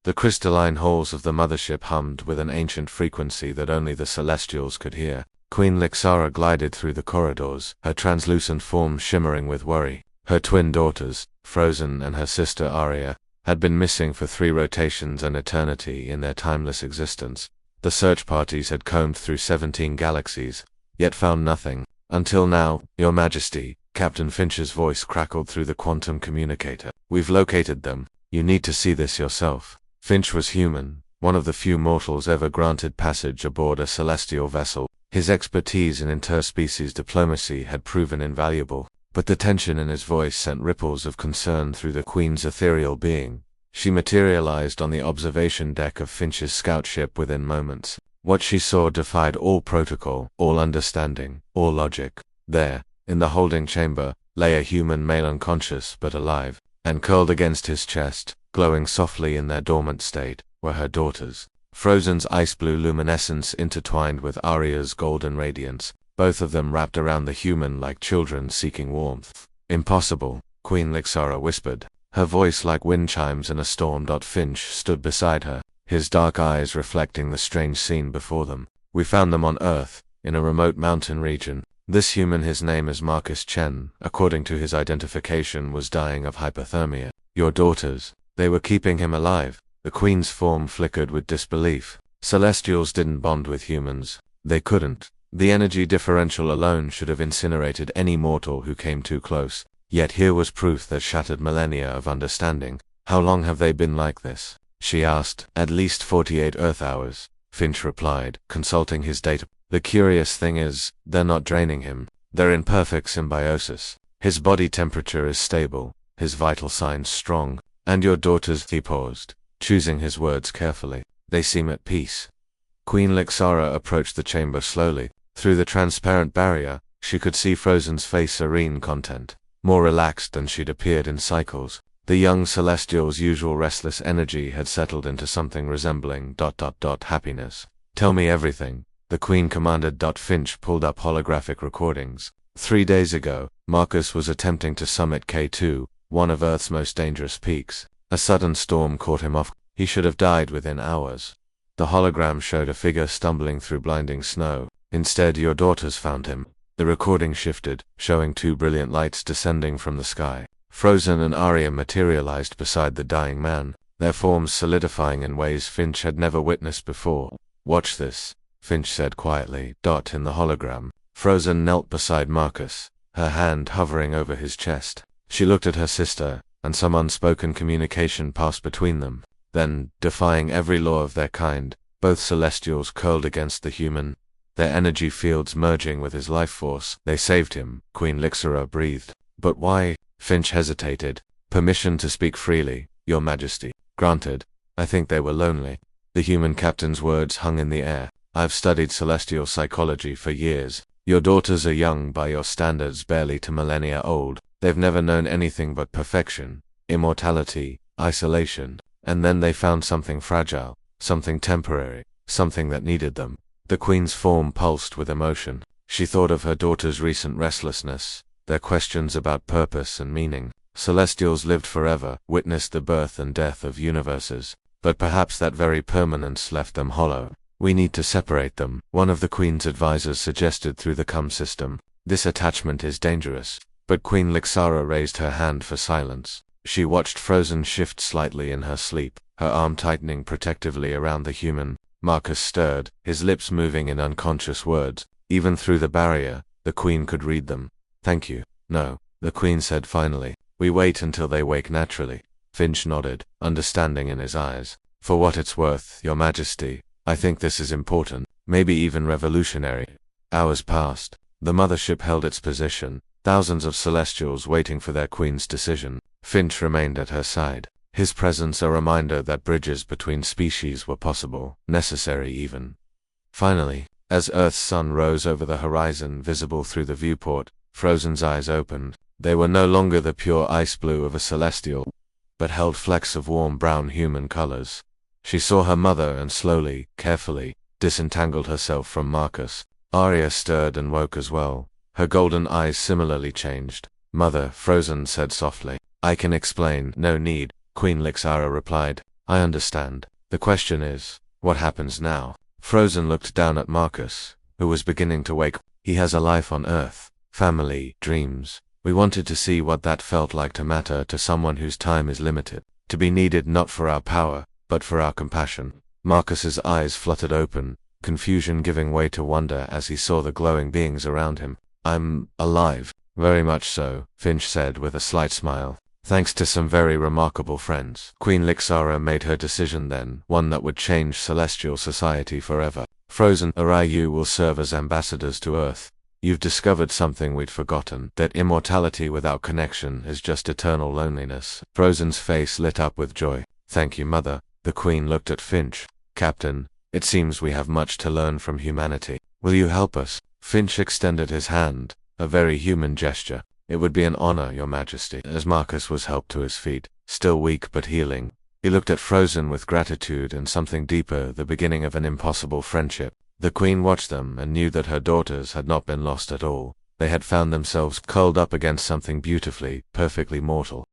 The crystalline halls of the mothership hummed with an ancient frequency that only the Celestials could hear. Queen Lixara glided through the corridors, her translucent form shimmering with worry. Her twin daughters, Frozen and her sister Arya, had been missing for 3 rotations and eternity in their timeless existence. The search parties had combed through 17 galaxies, yet found nothing. Until now, Your Majesty, Captain Finch's voice crackled through the quantum communicator. We've located them. You need to see this yourself. Finch was human, one of the few mortals ever granted passage aboard a celestial vessel. His expertise in interspecies diplomacy had proven invaluable, but the tension in his voice sent ripples of concern through the Queen's ethereal being. She materialized on the observation deck of Finch's scout ship within moments. What she saw defied all protocol, all understanding, all logic. There, in the holding chamber, lay a human male unconscious but alive, and curled against his chest, glowing softly in their dormant state, were her daughters. Frozen's ice-blue luminescence intertwined with Arya's golden radiance, both of them wrapped around the human like children seeking warmth. Impossible, Queen Lixara whispered, her voice like wind chimes in a storm. Finch stood beside her, his dark eyes reflecting the strange scene before them. We found them on Earth, in a remote mountain region. This human, his name is Marcus Chen, according to his identification, was dying of hypothermia. Your daughters, they were keeping him alive. The Queen's form flickered with disbelief. Celestials didn't bond with humans. They couldn't. The energy differential alone should have incinerated any mortal who came too close. Yet here was proof that shattered millennia of understanding. How long have they been like this? She asked. At least 48 Earth hours, Finch replied, consulting his data. The curious thing is, they're not draining him. They're in perfect symbiosis. His body temperature is stable, his vital signs strong. And your daughters, he paused, choosing his words carefully. They seem at peace. Queen Lixara approached the chamber slowly. Through the transparent barrier, she could see Frozen's face serene content, more relaxed than she'd appeared in cycles. The young Celestial's usual restless energy had settled into something resembling ... happiness. Tell me everything, the Queen commanded. Finch pulled up holographic recordings. 3 days ago, Marcus was attempting to summit K2, one of Earth's most dangerous peaks. A sudden storm caught him off. He should have died within hours. The hologram showed a figure stumbling through blinding snow. Instead, your daughters found him. The recording shifted, showing 2 brilliant lights descending from the sky. Frozen and Arya materialized beside the dying man, their forms solidifying in ways Finch had never witnessed before. Watch this, Finch said quietly. In the hologram, Frozen knelt beside Marcus, her hand hovering over his chest. She looked at her sister, and some unspoken communication passed between them. Then, defying every law of their kind, both Celestials curled against the human, their energy fields merging with his life force. They saved him, Queen Lixara breathed. But why? Finch hesitated. Permission to speak freely, Your Majesty. Granted. I think they were lonely. The human captain's words hung in the air. I've studied celestial psychology for years. Your daughters are young by your standards, barely to millennia old. They've never known anything but perfection, immortality, isolation. And then they found something fragile, something temporary, something that needed them. The Queen's form pulsed with emotion. She thought of her daughter's recent restlessness, their questions about purpose and meaning. Celestials lived forever, witnessed the birth and death of universes, but perhaps that very permanence left them hollow. We need to separate them, one of the Queen's advisors suggested through the CUM system. This attachment is dangerous. But Queen Lixara raised her hand for silence. She watched Frozen shift slightly in her sleep, her arm tightening protectively around the human. Marcus stirred, his lips moving in unconscious words. Even through the barrier, the Queen could read them. Thank you. No, the Queen said finally. We wait until they wake naturally. Finch nodded, understanding in his eyes. For what it's worth, Your Majesty, I think this is important, maybe even revolutionary. Hours passed. The mothership held its position, thousands of Celestials waiting for their Queen's decision. Finch remained at her side, his presence a reminder that bridges between species were possible, necessary even. Finally, as Earth's sun rose over the horizon visible through the viewport, Frozen's eyes opened. They were no longer the pure ice blue of a Celestial, but held flecks of warm brown human colors. She saw her mother and slowly, carefully, disentangled herself from Marcus. Arya stirred and woke as well. Her golden eyes similarly changed. Mother, Frozen said softly. I can explain. No need, Queen Lixara replied. I understand. The question is, what happens now? Frozen looked down at Marcus, who was beginning to wake. He has a life on Earth, family, dreams. We wanted to see what that felt like to matter to someone whose time is limited, to be needed not for our power, but for our compassion. Marcus's eyes fluttered open, confusion giving way to wonder as he saw the glowing beings around him. I'm alive. Very much so, Finch said with a slight smile. Thanks to some very remarkable friends. Queen Lixara made her decision then, one that would change celestial society forever. Frozen, Arayu will serve as ambassadors to Earth. You've discovered something we'd forgotten, that immortality without connection is just eternal loneliness. Frozen's face lit up with joy. Thank you, Mother. The Queen looked at Finch. Captain, it seems we have much to learn from humanity. Will you help us? Finch extended his hand, a very human gesture. It would be an honor, Your Majesty. As Marcus was helped to his feet, still weak but healing, he looked at Frozen with gratitude and something deeper, the beginning of an impossible friendship. The Queen watched them and knew that her daughters had not been lost at all. They had found themselves curled up against something beautifully, perfectly mortal.